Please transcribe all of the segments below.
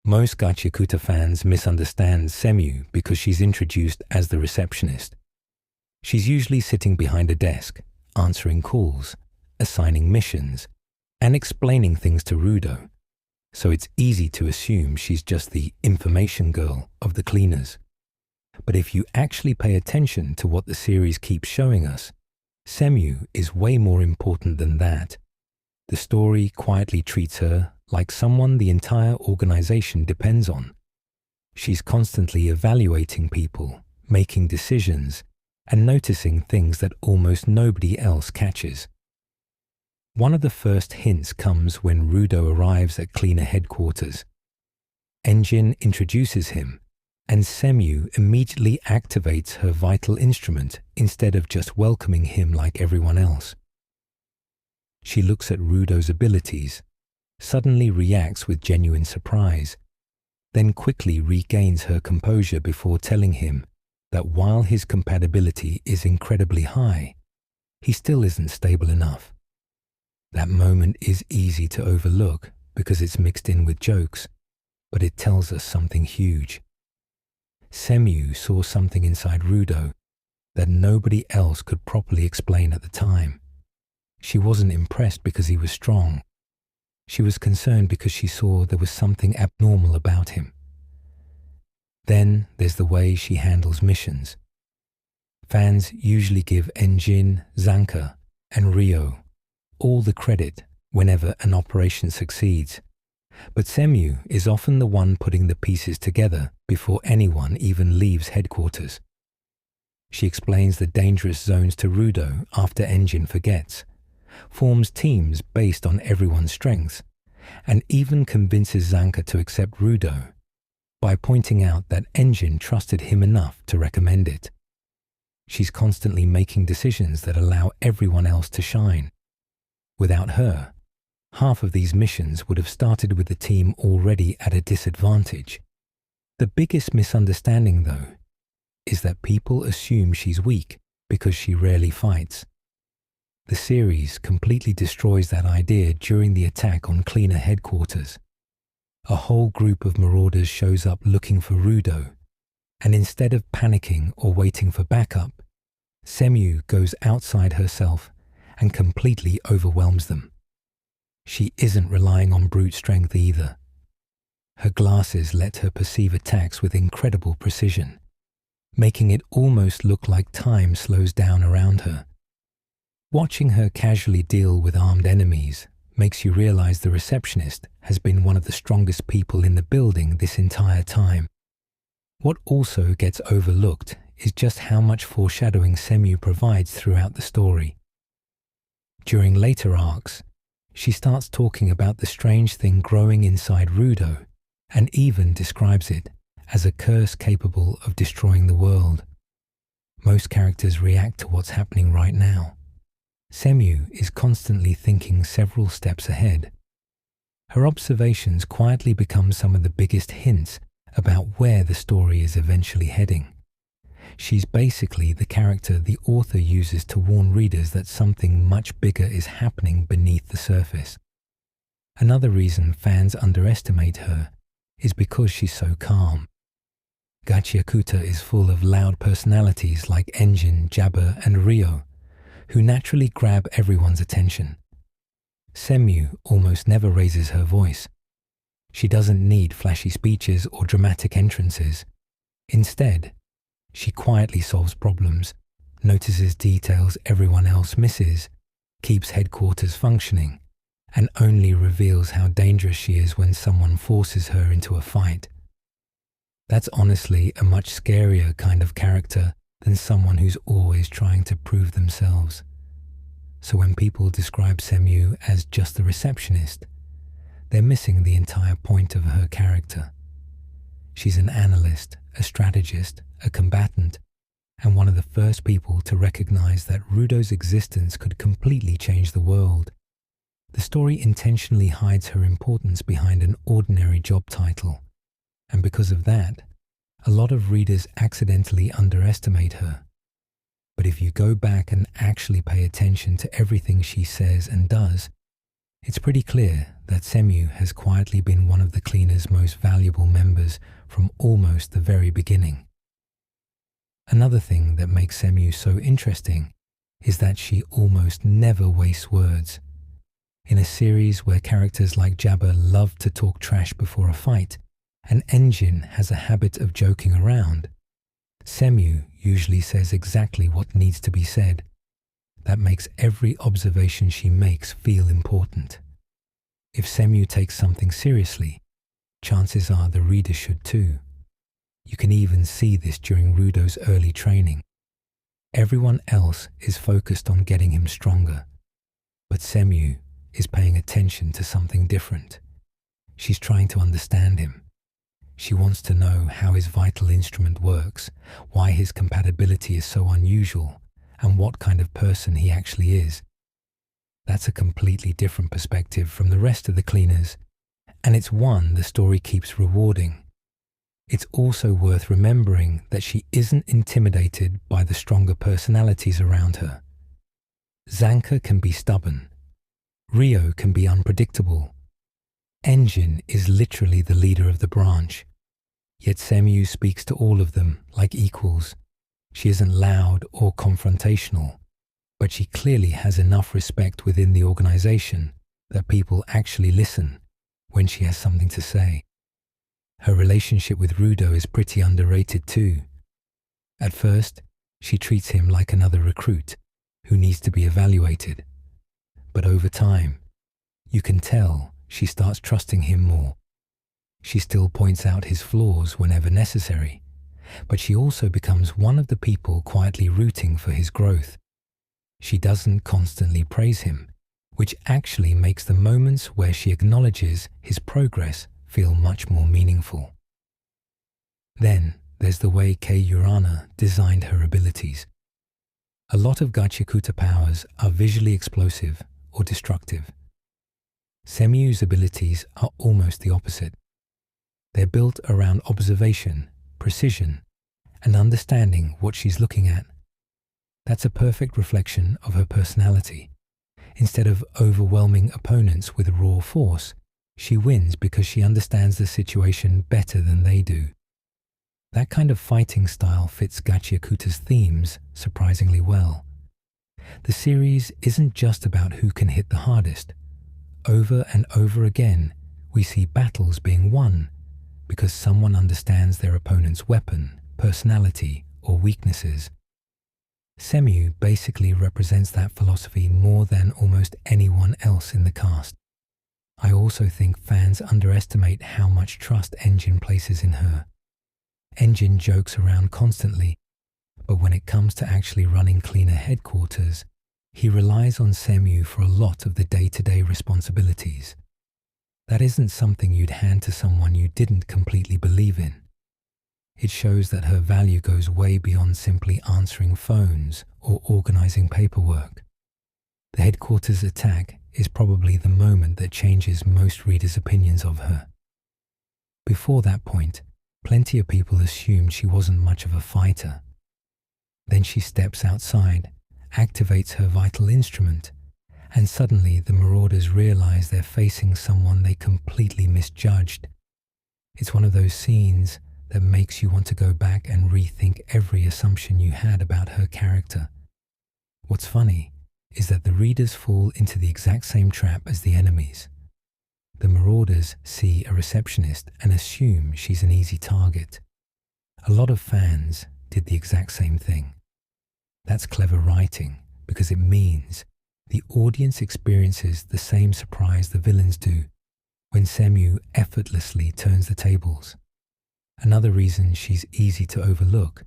Most Gachiakuta fans misunderstand Semiu because she's introduced as the receptionist. She's usually sitting behind a desk, answering calls, assigning missions, and explaining things to Rudo, so it's easy to assume she's just the information girl of the cleaners. But if you actually pay attention to what the series keeps showing us, Semiu is way more important than that. The story quietly treats her like someone the entire organization depends on. She's constantly evaluating people, making decisions, and noticing things that almost nobody else catches. One of the first hints comes when Rudo arrives at cleaner headquarters. Engine introduces him, and Semiu immediately activates her vital instrument instead of just welcoming him like everyone else. She looks at Rudo's abilities, suddenly reacts with genuine surprise, then quickly regains her composure before telling him that while his compatibility is incredibly high, he still isn't stable enough. That moment is easy to overlook because it's mixed in with jokes, but it tells us something huge. Semiu saw something inside Rudo that nobody else could properly explain at the time. She wasn't impressed because he was strong. She was concerned because she saw there was something abnormal about him. Then there's the way she handles missions. Fans usually give Enjin, Zanka, and Ryo all the credit whenever an operation succeeds, but Semiu is often the one putting the pieces together before anyone even leaves headquarters. She explains the dangerous zones to Rudo after Enjin forgets, forms teams based on everyone's strengths, and even convinces Zanka to accept Rudo by pointing out that Enjin trusted him enough to recommend it. She's constantly making decisions that allow everyone else to shine. Without her, half of these missions would have started with the team already at a disadvantage. The biggest misunderstanding, though, is that people assume she's weak because she rarely fights. The series completely destroys that idea during the attack on cleaner headquarters. A whole group of marauders shows up looking for Rudo, and instead of panicking or waiting for backup, Semiu goes outside herself and completely overwhelms them. She isn't relying on brute strength either. Her glasses let her perceive attacks with incredible precision, making it almost look like time slows down around her. Watching her casually deal with armed enemies makes you realize the receptionist has been one of the strongest people in the building this entire time. What also gets overlooked is just how much foreshadowing Semiu provides throughout the story. During later arcs, she starts talking about the strange thing growing inside Rudo and even describes it as a curse capable of destroying the world. Most characters react to what's happening right now. Semiu is constantly thinking several steps ahead. Her observations quietly become some of the biggest hints about where the story is eventually heading. She's basically the character the author uses to warn readers that something much bigger is happening beneath the surface. Another reason fans underestimate her is because she's so calm. Gachiakuta is full of loud personalities like Enjin, Jabba, and Ryo, who naturally grab everyone's attention. Semiu almost never raises her voice. She doesn't need flashy speeches or dramatic entrances. Instead, she quietly solves problems, notices details everyone else misses, keeps headquarters functioning, and only reveals how dangerous she is when someone forces her into a fight. That's honestly a much scarier kind of character than someone who's always trying to prove themselves. So when people describe Semiu as just the receptionist, they're missing the entire point of her character. She's an analyst, a strategist, a combatant, and one of the first people to recognize that Rudo's existence could completely change the world. The story intentionally hides her importance behind an ordinary job title, and because of that, a lot of readers accidentally underestimate her. But if you go back and actually pay attention to everything she says and does, It's pretty clear that Semiu has quietly been one of the cleaner's most valuable members from almost the very beginning. Another thing that makes Semiu so interesting is that she almost never wastes words. In a series where characters like Jabba love to talk trash before a fight, and Engine has a habit of joking around, Semiu usually says exactly what needs to be said. That makes every observation she makes feel important. If Semiu takes something seriously, chances are the reader should too. You can even see this during Rudo's early training. Everyone else is focused on getting him stronger, but Semiu is paying attention to something different. She's trying to understand him. She wants to know how his vital instrument works, why his compatibility is so unusual, and what kind of person he actually is. That's a completely different perspective from the rest of the cleaners, and it's one the story keeps rewarding. It's also worth remembering that she isn't intimidated by the stronger personalities around her. Zanka can be stubborn. Rio can be unpredictable. Engine is literally the leader of the branch. Yet Semiu speaks to all of them like equals. She isn't loud or confrontational, but she clearly has enough respect within the organization that people actually listen when she has something to say. Her relationship with Rudo is pretty underrated too. At first, she treats him like another recruit who needs to be evaluated. But over time, you can tell she starts trusting him more. She still points out his flaws whenever necessary, but she also becomes one of the people quietly rooting for his growth. She doesn't constantly praise him, which actually makes the moments where she acknowledges his progress feel much more meaningful. Then there's the way Kei Urana designed her abilities. A lot of Gachiakuta powers are visually explosive or destructive. Semiu's abilities are almost the opposite. They're built around observation, precision, and understanding what she's looking at. That's a perfect reflection of her personality. Instead of overwhelming opponents with raw force, she wins because she understands the situation better than they do. That kind of fighting style fits Gachiakuta's themes surprisingly well. The series isn't just about who can hit the hardest. Over and over again, we see battles being won because someone understands their opponent's weapon, personality, or weaknesses. Semiu basically represents that philosophy more than almost anyone else in the cast. I also think fans underestimate how much trust Engine places in her. Engine jokes around constantly, but when it comes to actually running cleaner headquarters, he relies on Semiu for a lot of the day-to-day responsibilities. That isn't something you'd hand to someone you didn't completely believe in. It shows that her value goes way beyond simply answering phones or organizing paperwork. The headquarters attack is probably the moment that changes most readers' opinions of her. Before that point, plenty of people assumed she wasn't much of a fighter. Then she steps outside, activates her vital instrument, and suddenly the Marauders realize they're facing someone they completely misjudged. It's one of those scenes that makes you want to go back and rethink every assumption you had about her character. What's funny is that the readers fall into the exact same trap as the enemies. The Marauders see a receptionist and assume she's an easy target. A lot of fans did the exact same thing. That's clever writing because it means the audience experiences the same surprise the villains do when Semiu effortlessly turns the tables. Another reason she's easy to overlook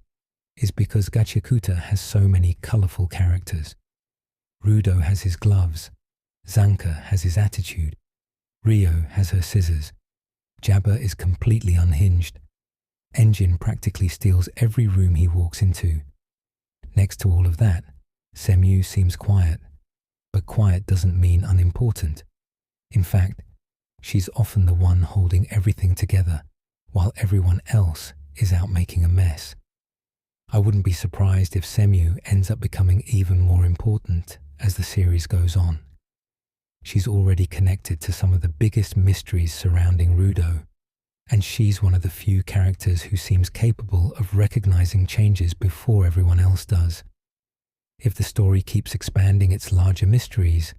is because Gachiakuta has so many colorful characters. Rudo has his gloves, Zanka has his attitude, Rio has her scissors, Jabba is completely unhinged, Engine practically steals every room he walks into. Next to all of that, Semiu seems quiet, but quiet doesn't mean unimportant. In fact, she's often the one holding everything together, while everyone else is out making a mess. I wouldn't be surprised if Semiu ends up becoming even more important as the series goes on. She's already connected to some of the biggest mysteries surrounding Rudo, and she's one of the few characters who seems capable of recognizing changes before everyone else does. If the story keeps expanding its larger mysteries,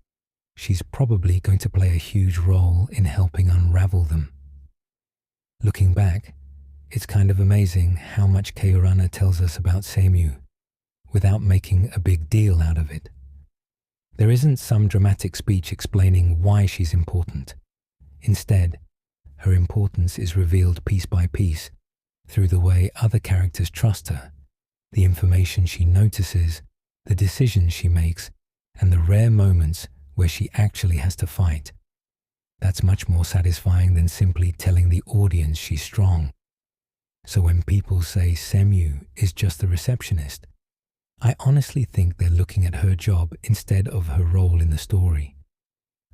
she's probably going to play a huge role in helping unravel them. Looking back, it's kind of amazing how much Keurana tells us about Semiu without making a big deal out of it. There isn't some dramatic speech explaining why she's important. Instead, her importance is revealed piece by piece through the way other characters trust her, the information she notices, the decisions she makes, and the rare moments where she actually has to fight. That's much more satisfying than simply telling the audience she's strong. So when people say Semiu is just the receptionist, I honestly think they're looking at her job instead of her role in the story.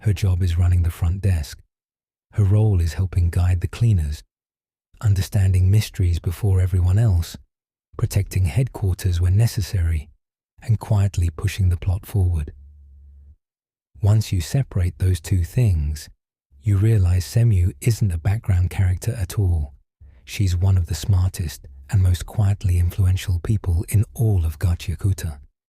Her job is running the front desk. Her role is helping guide the cleaners, understanding mysteries before everyone else, protecting headquarters when necessary, and quietly pushing the plot forward. Once you separate those two things, you realize Semiu isn't a background character at all. She's one of the smartest and most quietly influential people in all of Gachiakuta.